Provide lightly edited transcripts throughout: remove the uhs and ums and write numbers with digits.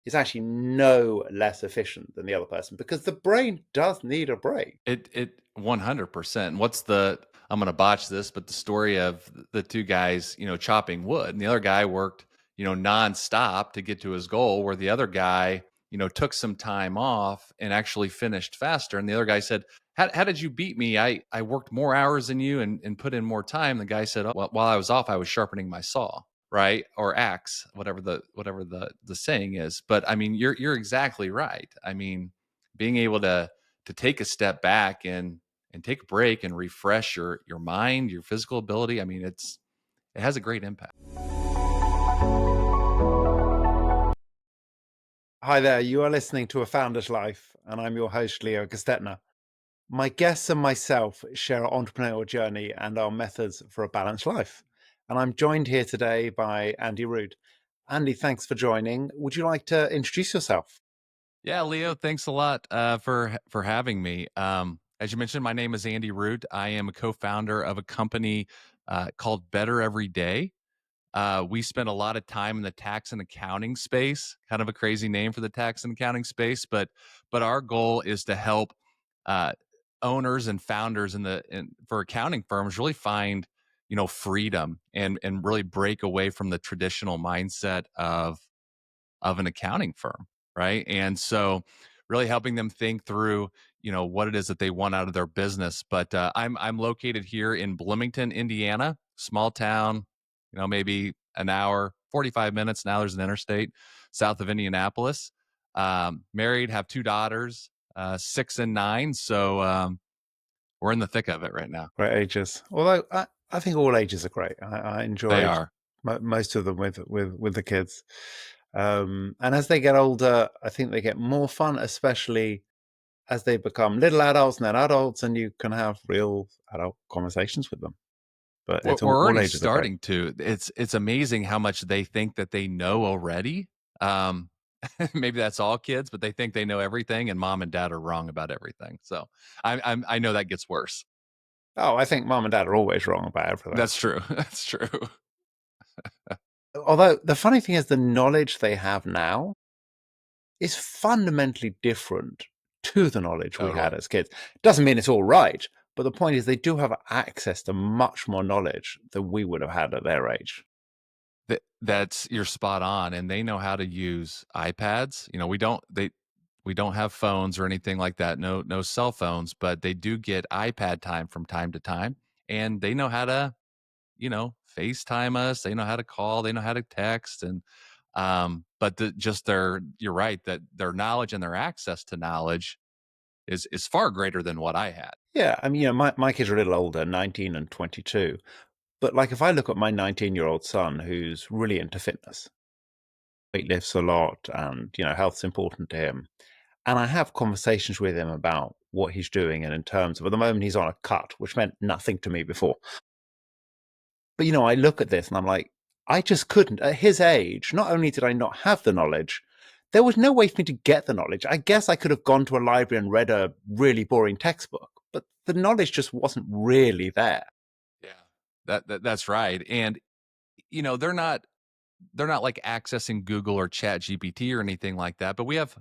is actually no less efficient than the other person because the brain does need a break. It 100%. I'm going to botch this, but the story of the two guys, chopping wood, and the other guy worked, nonstop to get to his goal, where the other guy, took some time off and actually finished faster. And the other guy said, how did you beat me? I worked more hours than you and put in more time. The guy said, oh, well, while I was off, I was sharpening my saw, right? Or axe, whatever the saying is. But I mean, you're exactly right. I mean, being able to take a step back and take a break and refresh your mind, your physical ability. I mean, it has a great impact. Hi there, you are listening to A Founder's Life, and I'm your host, Leo Gestetner. My guests and myself share our entrepreneurial journey and our methods for a balanced life. And I'm joined here today by Andy Rood. Andy, thanks for joining. Would you like to introduce yourself? Yeah, Leo, thanks a lot for having me. As you mentioned, my name is Andy Root. I am a co-founder of a company called Better Every Day. We spend a lot of time in the tax and accounting space. Kind of a crazy name for the tax and accounting space, but our goal is to help uh, owners and founders for accounting firms really find freedom and really break away from the traditional mindset of an accounting firm, right? And so really helping them think through, what it is that they want out of their business. But I'm located here in Bloomington, Indiana, small town, maybe an hour, 45 minutes. Now there's an interstate south of Indianapolis. Married, have two daughters, 6 and 9. So we're in the thick of it right now. Great ages. Although I think all ages are great. I They enjoyed are. most of them with the kids. And as they get older, I think they get more fun, especially as they become little adults and then adults, and you can have real adult conversations with them. But We're, it's we're all already ages are great. starting to. It's amazing how much they think that they know already. Um, maybe that's all kids, but they think they know everything, and mom and dad are wrong about everything. So I know that gets worse. Oh, I think mom and dad are always wrong about everything. That's true. That's true. Although the funny thing is, the knowledge they have now is fundamentally different to the knowledge we had Totally. as kids. Doesn't mean it's all right, but the point is they do have access to much more knowledge than we would have had at their age. That's you're spot on, and they know how to use iPads. We don't have phones or anything like that. No cell phones, but they do get iPad time to time, and they know how to FaceTime us. They know how to call. They know how to text, and but just you're right that their knowledge and their access to knowledge is far greater than what I had. Yeah, I mean, my kids are a little older, 19 and 22. But like if I look at my 19-year-old son who's really into fitness, he lifts a lot and, health's important to him. And I have conversations with him about what he's doing. And in terms of, at the moment, he's on a cut, which meant nothing to me before. But, I look at this and I'm like, I just couldn't. At his age, not only did I not have the knowledge, there was no way for me to get the knowledge. I guess I could have gone to a library and read a really boring textbook, but the knowledge just wasn't really there. Yeah, that's right. And they're not like accessing Google or Chat GPT or anything like that. But we have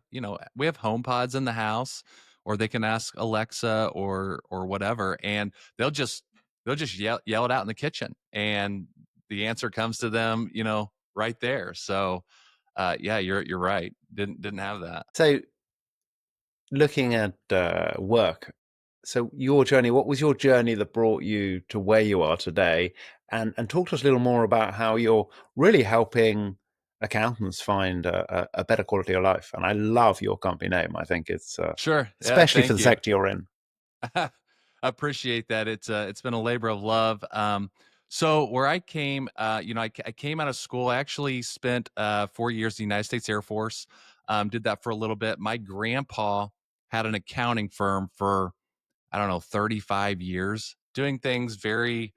home pods in the house, or they can ask Alexa or whatever, and they'll just yell it out in the kitchen, and the answer comes to them, right there. So yeah, you're right. Didn't have that. So, looking at work, so your journey, what was your journey that brought you to where you are today? And talk to us a little more about how you're really helping accountants find a better quality of life. And I love your company name. I think it's Sure. Yeah. especially for Thank the you. sector you're in. Appreciate that. It's been a labor of love. So where I came, I came out of school. I actually spent 4 years in the United States Air Force. Did that for a little bit. My grandpa had an accounting firm for I don't know 35 years, doing things very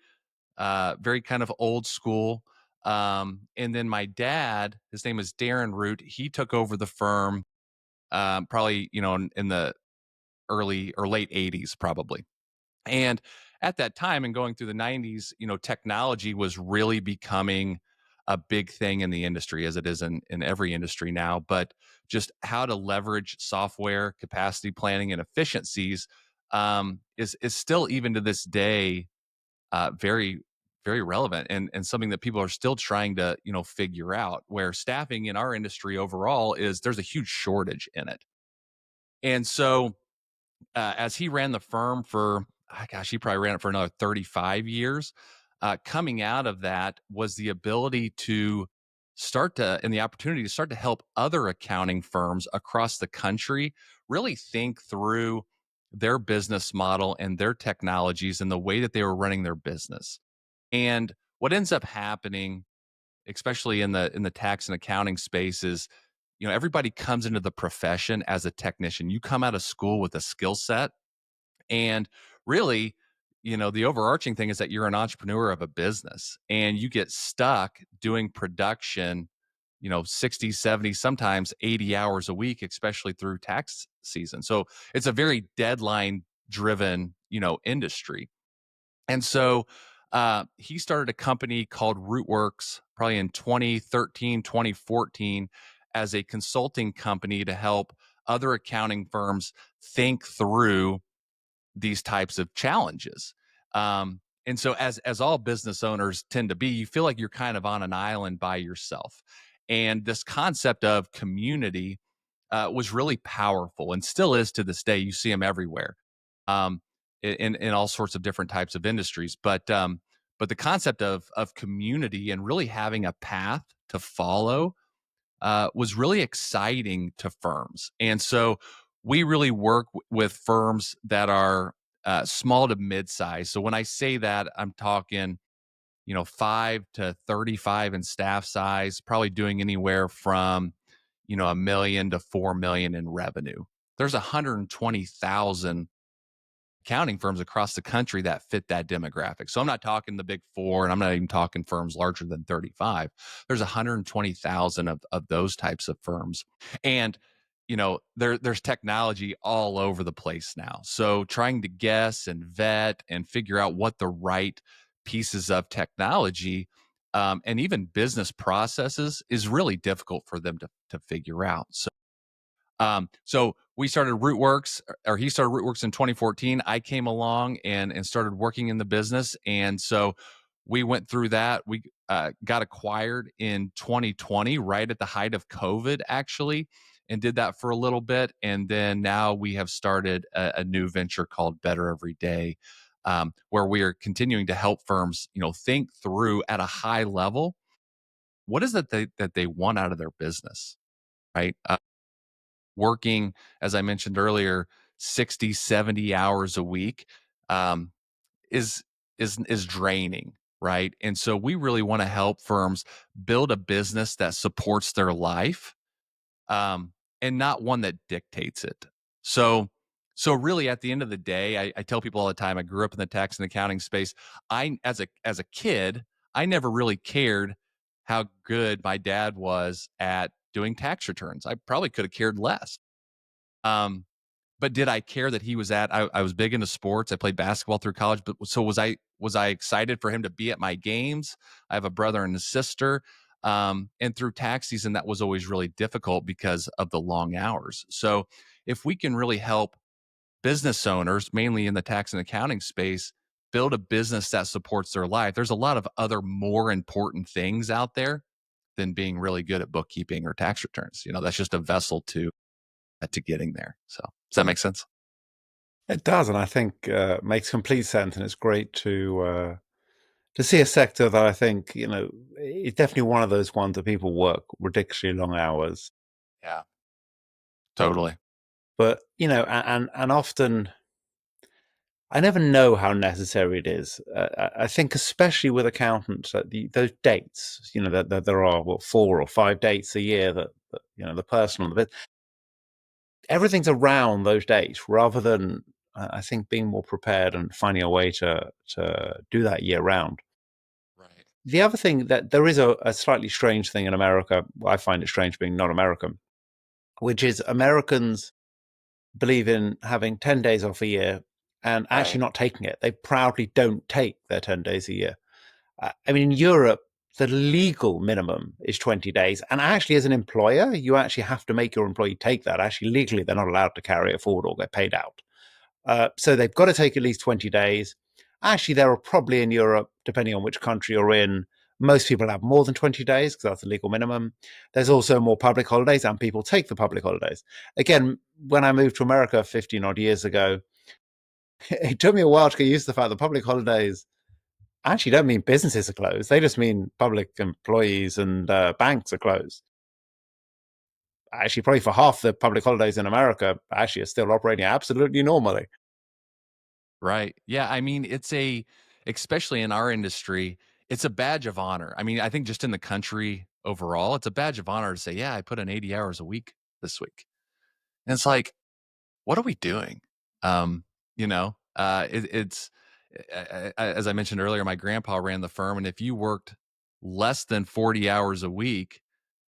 kind of old school. And then my dad, his name is Darren Root. He took over the firm probably in the early or late 80s probably. And at that time and going through the 90s, technology was really becoming a big thing in the industry as it is in every industry now, but just how to leverage software, capacity planning, and efficiencies is still even to this day very very relevant and something that people are still trying to figure out. Where staffing in our industry overall is there's a huge shortage in it, and so as he ran the firm for, gosh, he probably ran it for another 35 years. Coming out of that was the ability to start to, and the opportunity to start to help other accounting firms across the country really think through their business model and their technologies and the way that they were running their business. And what ends up happening, especially in the tax and accounting space, is everybody comes into the profession as a technician. You come out of school with a skill set, and really, the overarching thing is that you're an entrepreneur of a business and you get stuck doing production, 60, 70, sometimes 80 hours a week, especially through tax season. So it's a very deadline driven, industry. And so he started a company called Rootworks probably in 2013, 2014 as a consulting company to help other accounting firms think through these types of challenges. And so as all business owners tend to be, you feel like you're kind of on an island by yourself. And this concept of community was really powerful and still is to this day. You see them everywhere, um, in all sorts of different types of industries. But the concept of community and really having a path to follow was really exciting to firms. And so we really work with firms that are small to mid-size. So when I say that, I'm talking, 5 to 35 in staff size, probably doing anywhere from, a million to 4 million in revenue. There's 120,000 accounting firms across the country that fit that demographic. So I'm not talking the big four, and I'm not even talking firms larger than 35. There's 120,000 of those types of firms. And there's technology all over the place now. So trying to guess and vet and figure out what the right pieces of technology and even business processes is really difficult for them to figure out. So we started Rootworks, or he started Rootworks in 2014. I came along and started working in the business, and so we went through that. We got acquired in 2020, right at the height of COVID, actually, and did that for a little bit, and then now we have started a new venture called Better Every Day, where we are continuing to help firms, think through at a high level what is it that they want out of their business, right? Working, as I mentioned earlier, 60, 70 hours a week um, is is draining, right? And so we really want to help firms build a business that supports their life, um, and not one that dictates it. So so really at the end of the day, I tell people all the time, I grew up in the tax and accounting space. I as a kid, I never really cared how good my dad was at doing tax returns. I probably could have cared less. Um, but did I care that he was at I was big into sports. I played basketball through college, but so was I excited for him to be at my games? I have a brother and a sister. And through tax season, that was always really difficult because of the long hours. So if we can really help business owners, mainly in the tax and accounting space, build a business that supports their life, there's a lot of other more important things out there than being really good at bookkeeping or tax returns. That's just a vessel to getting there. So does that make sense? It does, and I think makes complete sense, and it's great to see a sector that I think is definitely one of those ones that people work ridiculously long hours. Yeah, Um, totally. but and often I never know how necessary it is. I think especially with accountants, those dates, that there are 4 or 5 dates a year that the person on the bit, everything's around those dates rather than I think being more prepared and finding a way to do that year round. Right. The other thing that there is a slightly strange thing in America, I find it strange being not American, which is Americans believe in having 10 days off a year and actually Right. not taking it. They proudly don't take their 10 days a year. I mean, in Europe, The legal minimum is 20 days. And actually, as an employer, you actually have to make your employee take that. Actually, legally, they're not allowed to carry it forward or get paid out. So they've got to take at least 20 days. Actually, there are probably in Europe, depending on which country you're in, most people have more than 20 days because that's the legal minimum. There's also more public holidays, and people take the public holidays. Again, when I moved to America 15 odd years ago, it took me a while to get used to the fact that public holidays actually don't mean businesses are closed. They just mean public employees and banks are closed. Actually, probably for half the public holidays in America, actually are still operating absolutely normally. Right. Yeah, I mean, especially in our industry, it's a badge of honor. I mean, I think just in the country overall, it's a badge of honor to say, "Yeah, I put in 80 hours a week this week." And it's like, what are we doing? Um, it's as I mentioned earlier, my grandpa ran the firm, and if you worked less than 40 hours a week,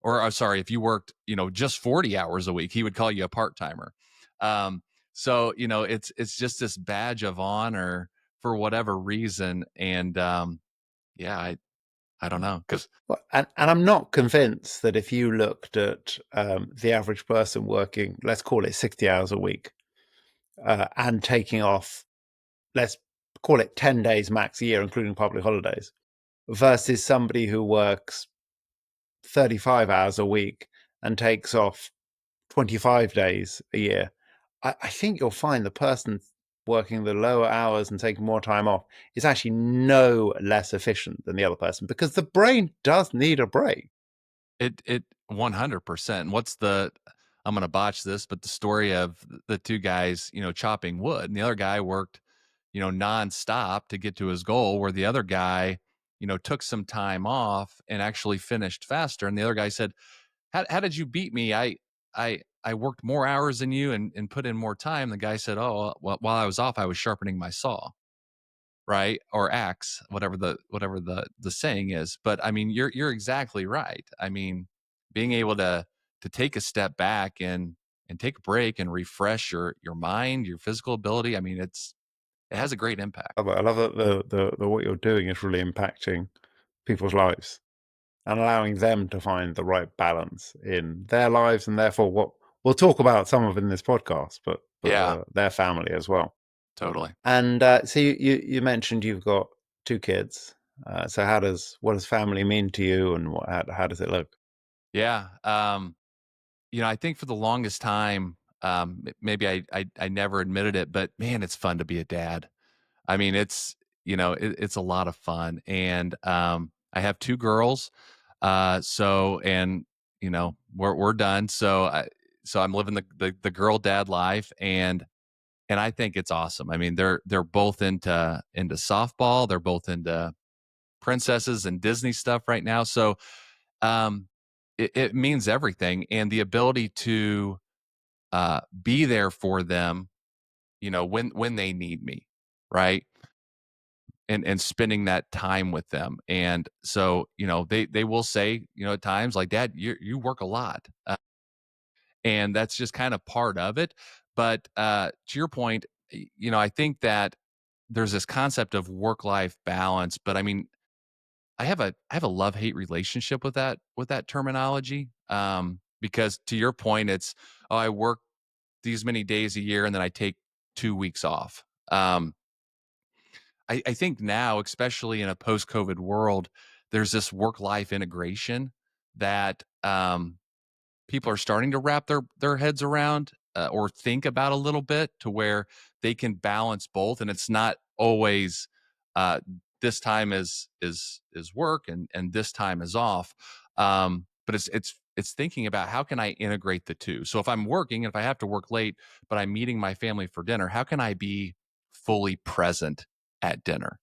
or sorry, if you worked, just 40 hours a week, he would call you a part timer. Um, so it's just this badge of honor for whatever reason, and yeah, I don't know because Well, and I'm not convinced that if you looked at the average person working, let's call it 60 hours a week, and taking off, let's call it 10 days max a year, including public holidays, versus somebody who works 35 hours a week and takes off 25 days a year, I think you'll find the person working the lower hours and taking more time off is actually no less efficient than the other person because the brain does need a break. it 100%. What's the I'm gonna botch this, but the story of the two guys, chopping wood, and the other guy worked, nonstop to get to his goal, where the other guy, took some time off and actually finished faster. And the other guy said, "How did you beat me? I worked more hours than you and put in more time." The guy said, "Oh, well, while I was off, I was sharpening my saw." Right? Or axe, whatever the saying is. But I mean, you're exactly right. I mean, being able to take a step back and take a break and refresh your mind, your physical ability. I mean, it has a great impact. I love that the what you're doing is really impacting people's lives and allowing them to find the right balance in their lives and therefore what we'll talk about some of in this podcast, but Yeah, their family as well. totally. And so you mentioned you've got two kids. So what does family mean to you, and how does it look? Yeah. I think for the longest time, maybe I never admitted it, but man, it's fun to be a dad. I mean, it's a lot of fun, and I have two girls. So and we're done. So I'm living the girl dad life, and I think it's awesome. I mean, they're both into softball. They're both into princesses and Disney stuff right now. So um, it means everything, and the ability to be there for them, when they need me, right? And spending that time with them. And so, they will say, at times like, "Dad, you work a lot." And that's just kind of part of it. But to your point, I think that there's this concept of work life balance, but I mean, I have a love-hate relationship with that terminology. Because to your point, it's, "Oh, I work these many days a year and then I take 2 weeks off." I think now, especially in a post-COVID world, there's this work-life integration that people are starting to wrap their heads around, or think about a little bit, to where they can balance both, and it's not always uh, this time is work and this time is off. But it's thinking about, how can I integrate the two? So if I'm working, if I have to work late, but I'm meeting my family for dinner, how can I be fully present at dinner?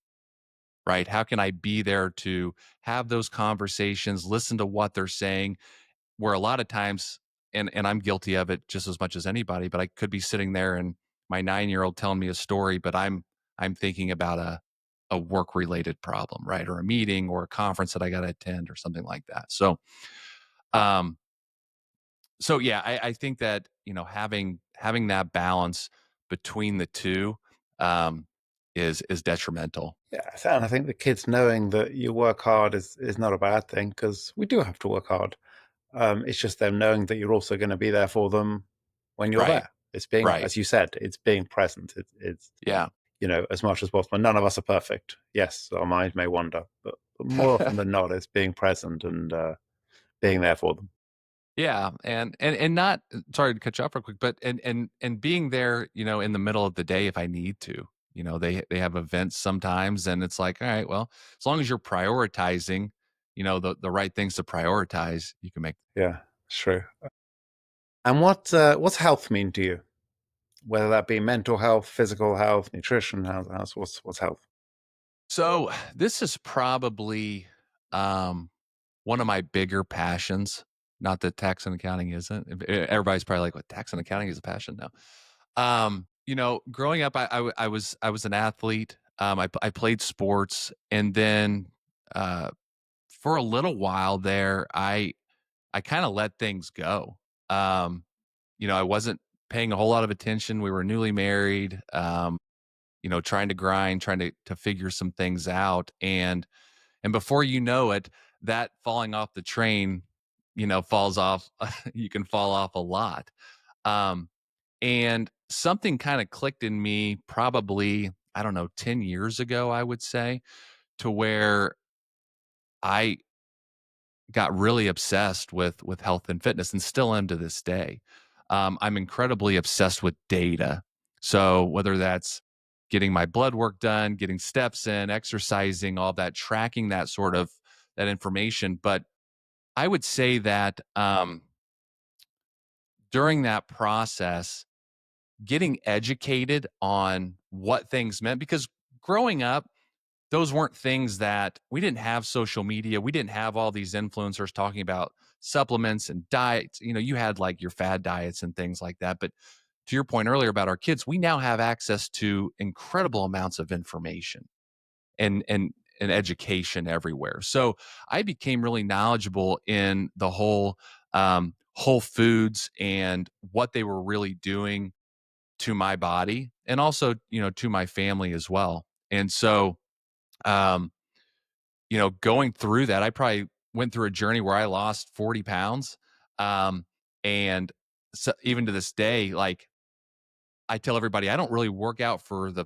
Right? How can I be there to have those conversations, listen to what they're saying, where a lot of times, and I'm guilty of it just as much as anybody, but I could be sitting there and my 9-year-old telling me a story, but I'm thinking about a work related problem, right? Or a meeting or a conference that I got to attend or something like that. Um, so yeah, I think that, having that balance between the two, um, is detrimental. Yeah, and I think the kids knowing that you work hard is not a bad thing because we do have to work hard. It's just them knowing that you're also going to be there for them when you're Right. there. It's being, Right. as you said, it's being present. It's Yeah. as much as possible. None of us are perfect. Yes, our mind may wander, but more often than not, it's being present and being there for them. Yeah, and not sorry to cut you off real quick, but and being there, in the middle of the day if I need to. They have events sometimes and it's like, all right, well, as long as you're prioritizing, the right things to prioritize, you can make. Yeah, it's true. And what's health mean to you? Whether that be mental health, physical health, nutrition, what's health? So, this is probably one of my bigger passions. Not that tax and accounting isn't. Everybody's probably like, "What, tax and accounting is a passion?" No. Growing up, I was an athlete. I played sports, and then uh, for a little while there, I kind of let things go. Um, I wasn't paying a whole lot of attention. We were newly married. Trying to grind, trying to figure some things out, and before you know it, that falling off the train, falls off. You can fall off a lot. Um, and something kind of clicked in me probably, I don't know, 10 years ago, I would say, to where I got really obsessed with health and fitness and still am to this day. I'm incredibly obsessed with data. So whether that's getting my blood work done, getting steps in, exercising, all that, tracking that information. But I would say that during that process, getting educated on what things meant, because growing up, those weren't things that we didn't have social media. We didn't have all these influencers talking about supplements and diets. You had like your fad diets and things like that. But to your point earlier about our kids, we now have access to incredible amounts of information and education everywhere. So I became really knowledgeable in the whole foods and what they were really doing to my body and also, to my family as well. And so, um, going through that, I probably went through a journey where I lost 40 pounds. Um, and so even to this day, like I tell everybody, I don't really work out for the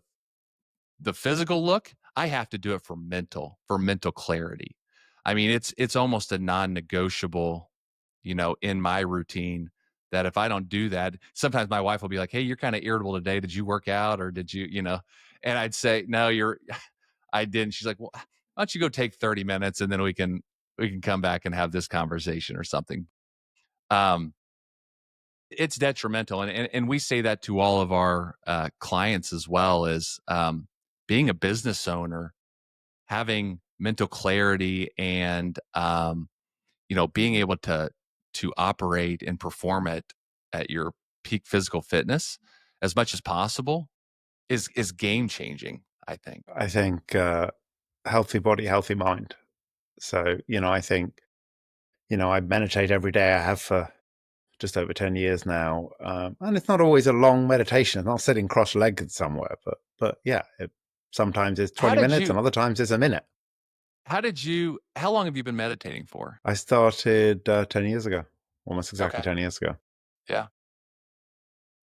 physical look. I have to do it for mental clarity. I mean, it's almost a non-negotiable, in my routine, that if I don't do that, sometimes my wife will be like, "Hey, you're kind of irritable today. Did you work out or did you?" And I'd say, "No, I didn't." She's like, "Well, why don't you go take 30 minutes and then we can come back and have this conversation or something." Um, it's detrimental, and we say that to all of our clients as well, as being a business owner, having mental clarity and being able to operate and perform at your peak physical fitness as much as possible is game changing, I think. I think healthy body, healthy mind. So I think I meditate every day. I have for just over 10 years now, and it's not always a long meditation. It's not sitting cross-legged somewhere, but yeah, sometimes it's How 20 did minutes, you and other times it's a minute. how long have you been meditating for? I started 10 years ago, almost exactly Okay. 10 years ago. Yeah.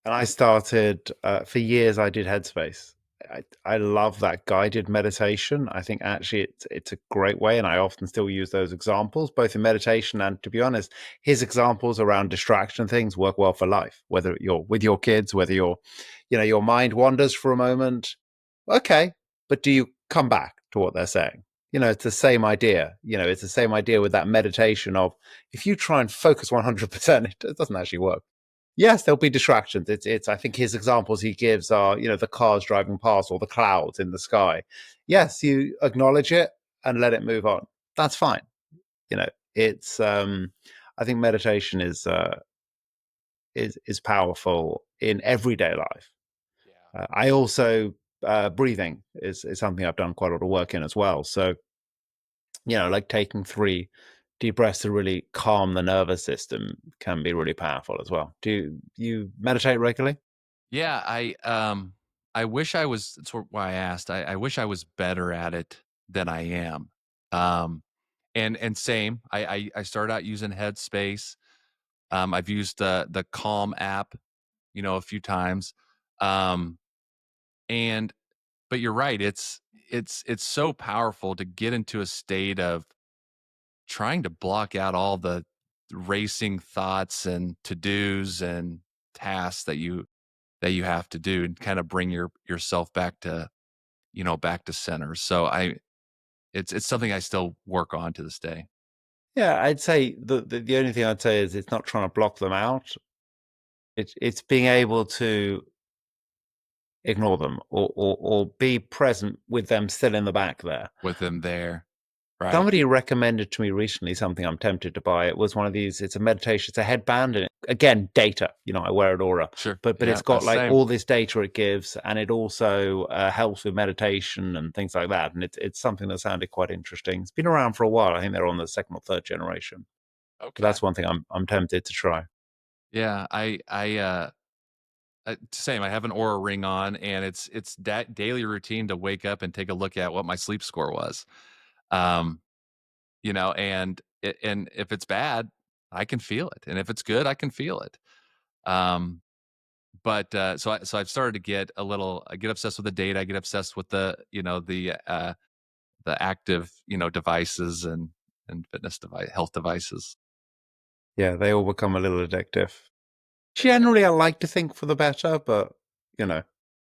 And I started for years. I did Headspace. I love that guided meditation. I think actually it's a great way, and I often still use those examples both in meditation and, to be honest, his examples around distraction things work well for life. Whether you're with your kids, whether your mind wanders for a moment, okay, but do you come back to what they're saying? It's the same idea. It's the same idea with that meditation of if you try and focus 100%, it doesn't actually work. Yes, there'll be distractions. It's I think his examples he gives are, the cars driving past or the clouds in the sky. Yes, you acknowledge it and let it move on. That's fine. It's I think meditation is powerful in everyday life. Yeah. I also breathing is something I've done quite a lot of work in as well. So, like taking 3 deep breaths to really calm the nervous system can be really powerful as well. Do you meditate regularly? Yeah, I wish I was that's why I asked. I wish I was better at it than I am. Um, and same, I started out using Headspace. I've used the Calm app, a few times. Um, and but you're right, it's so powerful to get into a state of trying to block out all the racing thoughts and to-dos and tasks that you have to do and kind of bring yourself back to, back to center. So it's something I still work on to this day. Yeah, I'd say the only thing I'd say is it's not trying to block them out. It's being able to ignore them or be present with them still in the back there. With them there, right? Somebody recommended to me recently something I'm tempted to buy. It was one of these, it's a meditation, it's a headband, and again, data. I wear an Aura, Sure. but Yeah, it's got that's like same. all this data it gives, and it also helps with meditation and things like that. And it's something that sounded quite interesting. It's been around for a while. I think they're on the second or third generation. But Okay. that's one thing I'm tempted to try. Yeah, same. I have an Aura ring on, and it's that daily routine to wake up and take a look at what my sleep score was. Um, and if it's bad, I can feel it, and if it's good, I can feel it. Um, but I've started to I get obsessed with the data. I get obsessed with the active devices and health devices. Yeah, they all become a little addictive. Generally, I like to think for the better, but you know,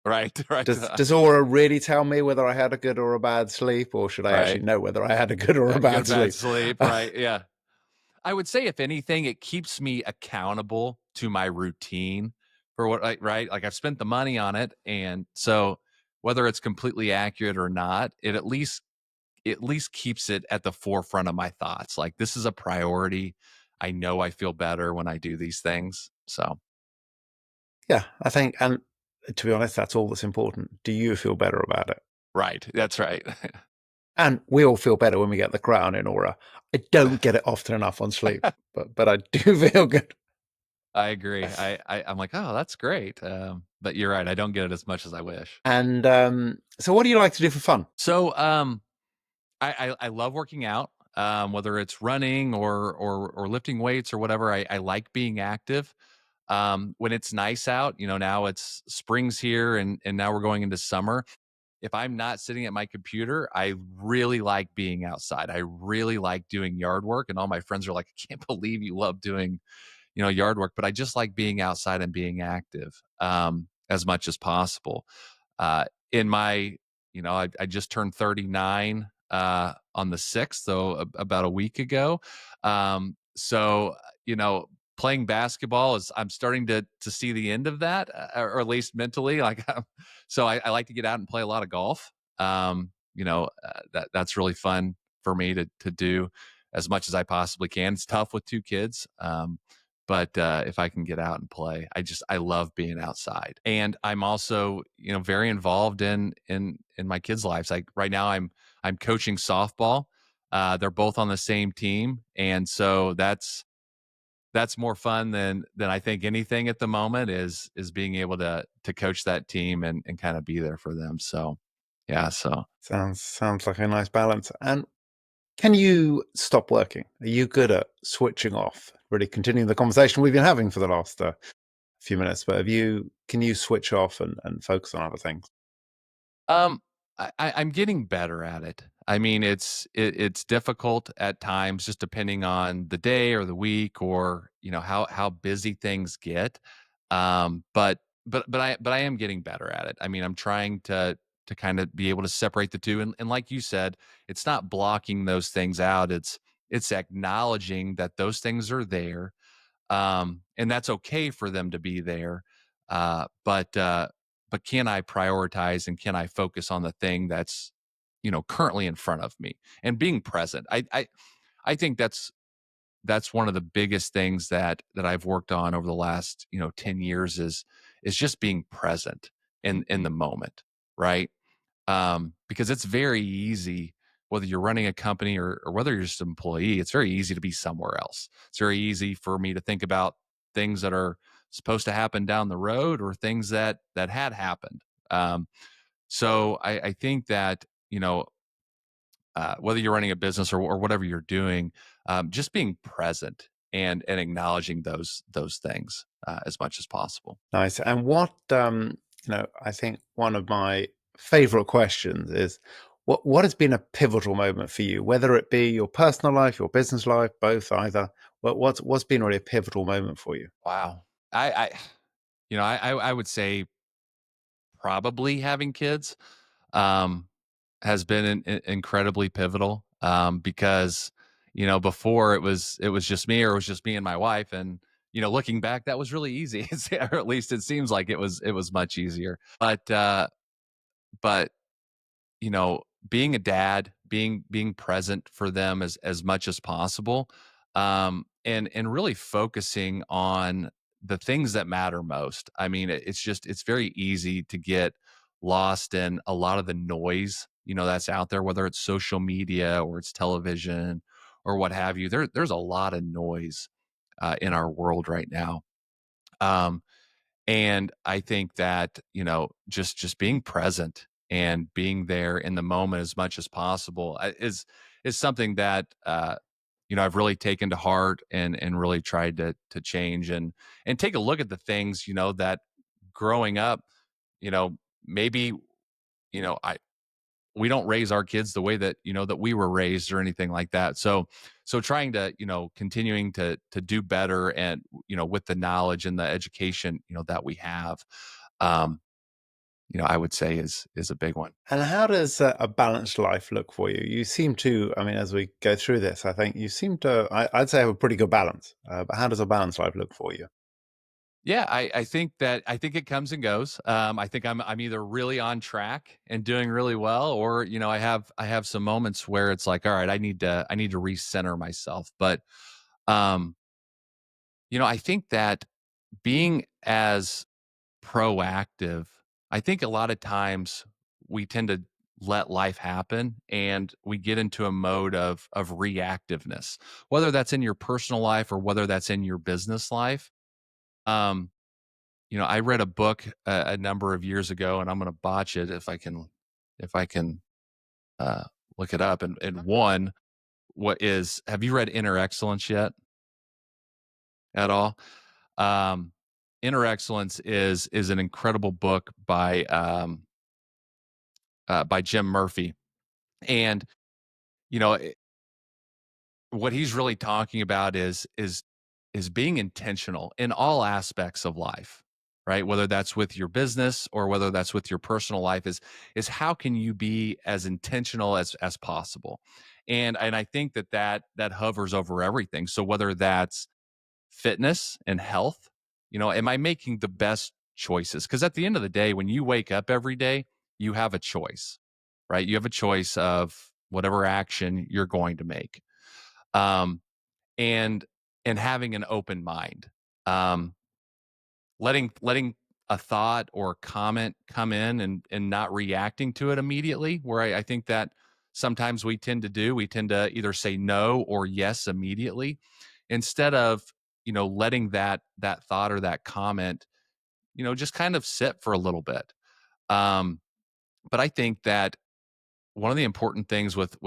Right, right, does Aura really tell me whether I had a good or a bad sleep, or should I right. actually know whether I had a good or a Good bad bad sleep? sleep. Right. Yeah. I would say if anything, it keeps me accountable to my routine for what I right? Like I've spent the money on it. And so whether it's completely accurate or not, it at least keeps it at the forefront of my thoughts. Like this is a priority. I know I feel better when I do these things. So Yeah, I think, and to be honest, that's all that's important. Do you feel better about it? right. That's right. And we all feel better when we get the crown in Aura. I don't get it often enough on sleep, but I do feel good. I agree. I'm like, oh, that's great. But you're right. I don't get it as much as I wish. And so, what do you like to do for fun? So I love working out, whether it's running or lifting weights or whatever. I like being active. When it's nice out, now it's spring's here and now we're going into summer. If I'm not sitting at my computer, I really like being outside. I really like doing yard work, and all my friends are like, "I can't believe you love doing yard work," but I just like being outside and being active as much as possible. In my, I just turned 39 on the 6th, so about a week ago. So, playing basketball is I'm starting to see the end of that, or at least mentally. Like, so I like to get out and play a lot of golf. That's really fun for me to do as much as I possibly can. It's tough with two kids. But if I can get out and play, I love being outside, and I'm also very involved in my kids' lives. Like right now, I'm coaching softball. They're both on the same team, and so that's more fun than I think anything at the moment is being able to coach that team and kind of be there for them. So yeah, so Sounds like a nice balance. And can you stop working? Are you good at switching off? Really continuing the conversation we've been having for the last few minutes, but can you switch off and focus on other things? Um, I'm getting better at it. I mean, it's difficult at times, just depending on the day or the week, or how busy things get. But I am getting better at it. I mean, I'm trying to kind of be able to separate the two, and like you said, it's not blocking those things out. It's acknowledging that those things are there, and that's okay for them to be there. But can I prioritize and can I focus on the thing that's currently in front of me and being present? I think that's one of the biggest things that I've worked on over the last 10 years is just being present in the moment, right? Because it's very easy, whether you're running a company or whether you're just an employee, it's very easy to be somewhere else. It's very easy for me to think about things that are supposed to happen down the road or things that had happened So I think that, whether you're running a business or whatever you're doing, just being present and acknowledging those things as much as possible. Nice. And I think one of my favorite questions is what has been a pivotal moment for you, whether it be your personal life, your business life, both, either. What's been really a pivotal moment for you? Wow. I would say probably having kids um, has been incredibly pivotal because before it was just me or it was just me and my wife, and looking back that was really easy, or at least it seems like it was much easier. But being a dad, being present for them as much as possible, and really focusing on the things that matter most. I mean, it's very easy to get lost in a lot of the noise, that's out there, whether it's social media or it's television or what have you. There's a lot of noise in our world right now. Um, and I think that, just being present and being there in the moment as much as possible is something that I've really taken to heart and really tried to change and take a look at the things, that growing up, you know, maybe, I we don't raise our kids the way that we were raised or anything like that. So trying to, continuing to do better and, with the knowledge and the education, that we have, um, I would say is a big one. And how does a balanced life look for you? You seem to, I mean, as we go through this, I think you seem to, I'd say, have a pretty good balance. But how does a balanced life look for you? Yeah, I think it comes and goes. I think I'm either really on track and doing really well, or I have some moments where it's like, all right, I need to recenter myself. But um, I think that being as proactive, I think a lot of times we tend to let life happen and we get into a mode of reactiveness, whether that's in your personal life or whether that's in your business life. Um, I read a book a number of years ago, and I'm going to botch it if I can uh, look it up. And one, have you read Inner Excellence yet at all? Um, Inner Excellence is an incredible book by Jim Murphy. And you know it- what he's really talking about is being intentional in all aspects of life, right? Whether that's with your business or whether that's with your personal life, is how can you be as intentional as possible? And I think that hovers over everything. So whether that's fitness and health, am I making the best choices? Because at the end of the day, when you wake up every day, you have a choice, right? You have a choice of whatever action you're going to make. Um, and and having an open mind. Um, letting a thought or comment come in and not reacting to it immediately, where I think that sometimes we tend to either say no or yes immediately, instead of letting that thought or that comment just kind of sit for a little bit. um but I think that one of the important things with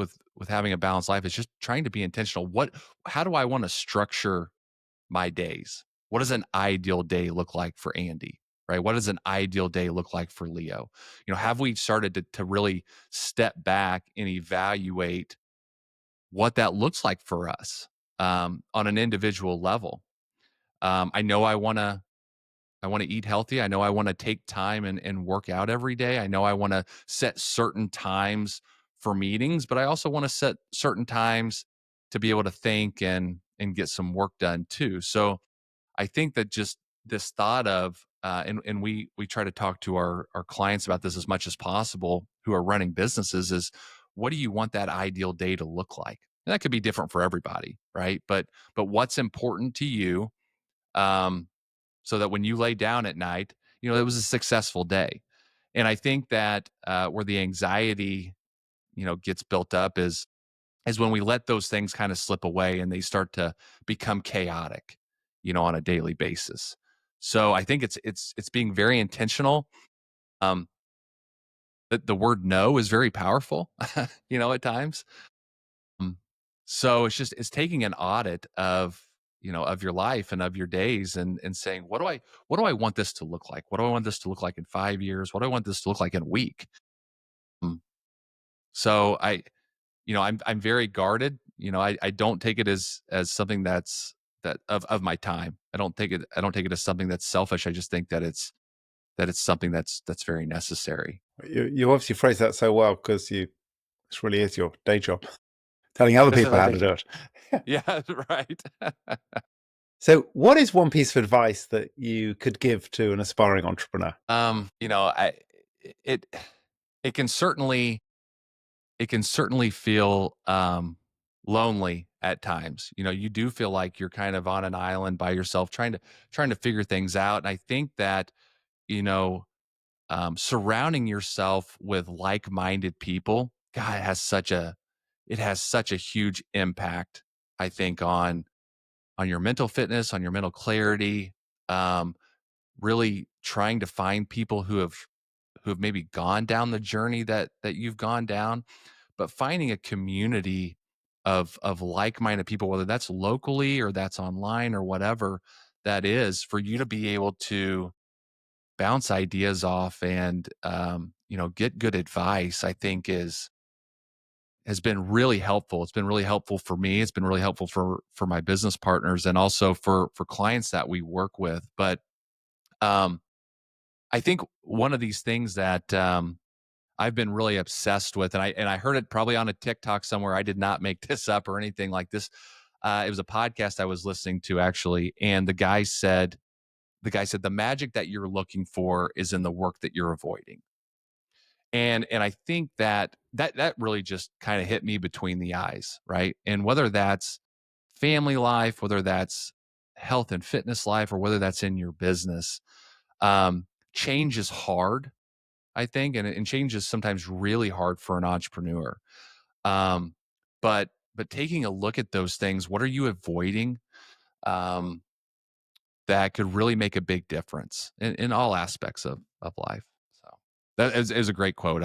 having a balanced life is just trying to be intentional. How do I want to structure my days? What does an ideal day look like for Andy? Right? What does an ideal day look like for Leo? Have we started to really step back and evaluate what that looks like for us on an individual level? I know I want to eat healthy. I know I want to take time and work out every day. I know I want to set certain times for meetings, but I also want to set certain times to be able to think and get some work done too. So I think that just this thought of and we try to talk to our clients about this as much as possible who are running businesses, is what do you want that ideal day to look like? And that could be different for everybody, right? But what's important to you, um, so that when you lay down at night, it was a successful day. And I think that where the anxiety gets built up is when we let those things kind of slip away and they start to become chaotic, on a daily basis. So I think it's being very intentional. the word no is very powerful, at times. Mm. So it's taking an audit of, of your life and of your days and saying, what do I want this to look like? What do I want this to look like in 5 years? What do I want this to look like in a week? Mm. So I'm very guarded. I don't take it as something that of my time. I don't take it as something that's selfish. I just think that it's something that's very necessary. You obviously phrase that so well because you this really is your day job, telling other people how to Thank do you. it. Yeah, right. So, what is one piece of advice that you could give to an aspiring entrepreneur? I it it can certainly feel lonely at times. You do feel like you're kind of on an island by yourself trying to figure things out. And I think that, you know, surrounding yourself with like-minded people, God, it has such a huge impact, I think, on your mental fitness, on your mental clarity. Um, Really trying to find people who have maybe gone down the journey that you've gone down, but finding a community of like-minded people, whether that's locally or that's online or whatever that is, for you to be able to bounce ideas off and get good advice, I think has been really helpful. It's been really helpful for me. It's been really helpful for my business partners and also for clients that we work with. But um, I think one of these things that I've been really obsessed with, and I heard it probably on a TikTok somewhere. I did not make this up or anything like this. It was a podcast I was listening to actually, and the guy said the magic that you're looking for is in the work that you're avoiding. And I think that really just kind of hit me between the eyes, right? And whether that's family life, whether that's health and fitness life, or whether that's in your business, change is hard, I think, and change is sometimes really hard for an entrepreneur. Um, but taking a look at those things, what are you avoiding? Um, that could really make a big difference in all aspects of life. So that is a great quote.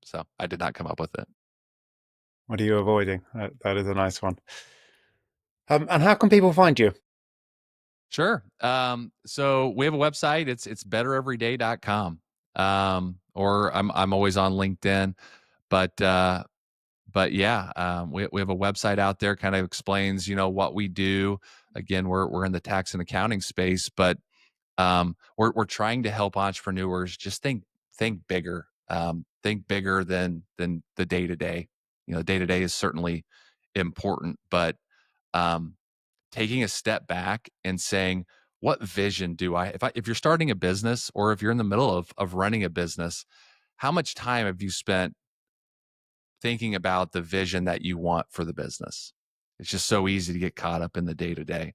So I did not come up with it. What are you avoiding? That is a nice one. And how can people find you? Sure. So we have a website. It's bettereveryday.com. Or I'm always on LinkedIn, but yeah, we have a website out there, kind of explains, what we do. Again, we're in the tax and accounting space, but we're trying to help entrepreneurs just think bigger than the day to day. The day to day is certainly important, but um, taking a step back and saying, what vision do I, if you're starting a business or if you're in the middle of running a business, how much time have you spent thinking about the vision that you want for the business? It's just so easy to get caught up in the day to day.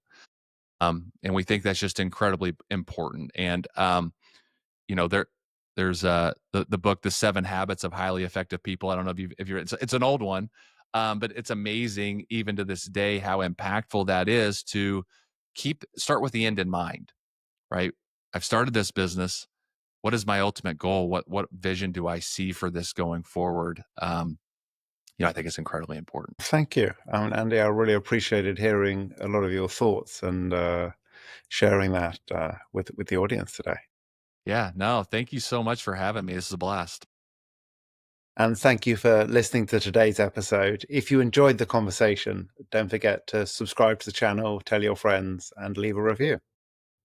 And we think that's just incredibly important. And there's the book, The 7 Habits of Highly Effective People. I don't know if you're it's an old one, but it's amazing even to this day how impactful that is to start with the end in mind, right? I've started this business. What is my ultimate goal? What vision do I see for this going forward? I think it's incredibly important. Thank you. Andy, I really appreciated hearing a lot of your thoughts and sharing that with the audience today. Yeah, no, thank you so much for having me. This is a blast. And thank you for listening to today's episode. If you enjoyed the conversation, don't forget to subscribe to the channel, tell your friends, and leave a review.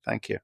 Thank you.